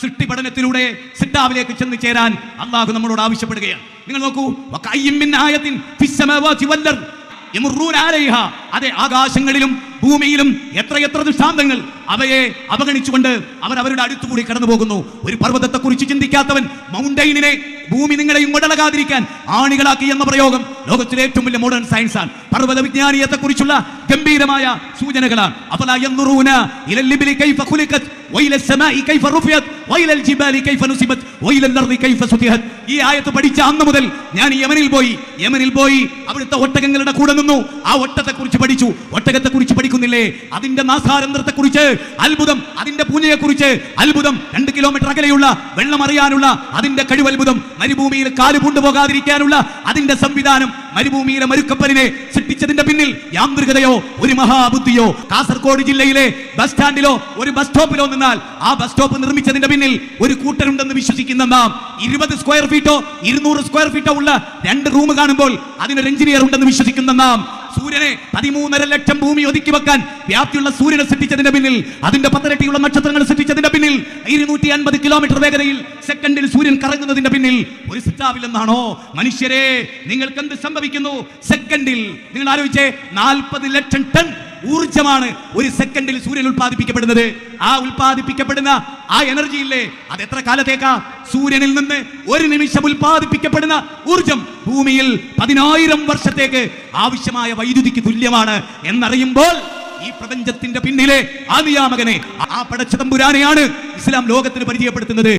സൃഷ്ടി പഠനത്തിലൂടെ സിട്ടാവിലേക്ക് ചെന്ന് ചേരാൻ അള്ളാഹു നമ്മളോട് ആവശ്യപ്പെടുകയാണ്. നിങ്ങൾ നോക്കൂ, അതെ, ആകാശങ്ങളിലും ഭൂമിയിലും എത്രയെത്ര ദൃഷ്ടാന്തങ്ങൾ അവയെ അവഗണിച്ചുകൊണ്ട് അവർ അവരുടെ അടുത്തുകൂടി കടന്നു പോകുന്നു. ഒരു പർവ്വതത്തെ കുറിച്ച് ചിന്തിക്കാത്തവൻ മൗണ്ടൈനിനെ ഭൂമി നിങ്ങളെയും കൊടലകാതിരിക്കാൻ ആണികളാക്കി എന്ന പ്രയോഗം ലോകത്തിലെ ഏറ്റവും വലിയ മോഡേൺ സയൻസ് ആണ്. പർവ്വത വിജ്ഞാനീയത്തെ കുറിച്ചുള്ള ഗംഭീരമായ സൂചനകളാണ്. അഫലാ യൻദുറൂന ഇലൽ ഇബ്ലി കൈഫ ഖുലിഖത് വഇലൽ സമാഇ കൈഫ റുഫിയത് വഇലൽ ജിബാലി കൈഫ നുസിബത് വഇലൽ അർളി കൈഫ സുതിഹത്. ഈ ആയത്ത് പഠിച്ച അന്ന് മുതൽ ഞാൻ യമനിൽ പോയി അവിടുത്തെ ഒട്ടകങ്ങളുടെ കൂടെ നിന്നു. ആ ഒട്ടത്തെ കുറിച്ച് പഠിച്ചു. ഒട്ടകത്തെ കുറിച്ച് പഠിക്കുന്നില്ലേ? അതിന്റെ നാസാരന്ധ്രത്തെ കുറിച്ച് അത്ഭുതം, അതിന്റെ പൂഞ്ഞയെ കുറിച്ച് അത്ഭുതം, 2 കിലോമീറ്റർ അകലെയുള്ള വെള്ളം അറിയാനുള്ള അതിന്റെ കഴിവത്ഭുതം, മരുഭൂമിയിൽ കാല് കൊണ്ടുപോകാതിരിക്കാനുള്ള അതിന്റെ സംവിധാനം, മരുഭൂമിയിലെ മരുക്കപ്പലിനെ സൃഷ്ടിച്ചതിന്റെ പിന്നിൽ യാന്ത്രികതയോ ഒരു മഹാബുദ്ധിയോ. കാസർഗോഡ് ജില്ലയിലെ ബസ് സ്റ്റാൻഡിലോ ഒരു ബസ് സ്റ്റോപ്പിലോ നിന്നാൽ ആ ബസ് സ്റ്റോപ്പ് നിർമ്മിച്ചതിന്റെ പിന്നിൽ ഒരു കൂട്ടരുണ്ടെന്ന് വിശ്വസിക്കുന്ന നാം 20 സ്ക്വയർ ഫീറ്റോ 200 സ്ക്വയർ ഫീറ്റോ ഉള്ള 2 റൂം കാണുമ്പോൾ അതിനൊരു എഞ്ചിനീയർ ഉണ്ടെന്ന് വിശ്വസിക്കുന്ന നാം സൂര്യനെ 13.5 ലക്ഷം ഭൂമി ഒതുക്കി വെക്കാൻ വ്യാപ്തിയുള്ള സൂര്യനെ സൃഷ്ടിച്ചതിന്റെ പിന്നിൽ, അതിന്റെ 10 ഇരട്ടിയുള്ള നക്ഷത്രങ്ങൾ സൃഷ്ടിച്ചതിന്റെ പിന്നിൽ, 250 കിലോമീറ്റർ വേഗതയിൽ സെക്കൻഡിൽ സൂര്യൻ കറങ്ങുന്നതിന്റെ പിന്നിൽ ഒരു സിട്ടാവില്ലെന്നാണോ? മനുഷ്യരെ, നിങ്ങൾക്ക് എന്ത് സംഭവിക്കുന്നു? സെക്കൻഡിൽ നിങ്ങൾ ആലോചിച്ചേ, 40 ലക്ഷം ടൺ ഊർജ്ജമാണ് ഒരു സെക്കൻഡിൽ സൂര്യൻ ഉൽപ്പാദിപ്പിക്കപ്പെടുന്നത്. ആ ഉൽപ്പാദിപ്പിക്കപ്പെടുന്ന ആ എനർജി ഇല്ലേ, അത് എത്ര കാലത്തേക്കാ? സൂര്യനിൽ നിന്ന് ഒരു നിമിഷം ഉൽപ്പാദിപ്പിക്കപ്പെടുന്ന ഊർജം ഭൂമിയിൽ 10,000 വർഷത്തേക്ക് ആവശ്യമായ വൈദ്യുതിക്ക് തുല്യമാണ് എന്നറിയുമ്പോൾ ഈ പ്രപഞ്ചത്തിന്റെ പിന്നിലെ ആ നിയാമകനെ, ആ പടച്ച തമ്പുരാനെയാണ് ഇസ്ലാം ലോകത്തിന് പരിചയപ്പെടുത്തുന്നത്.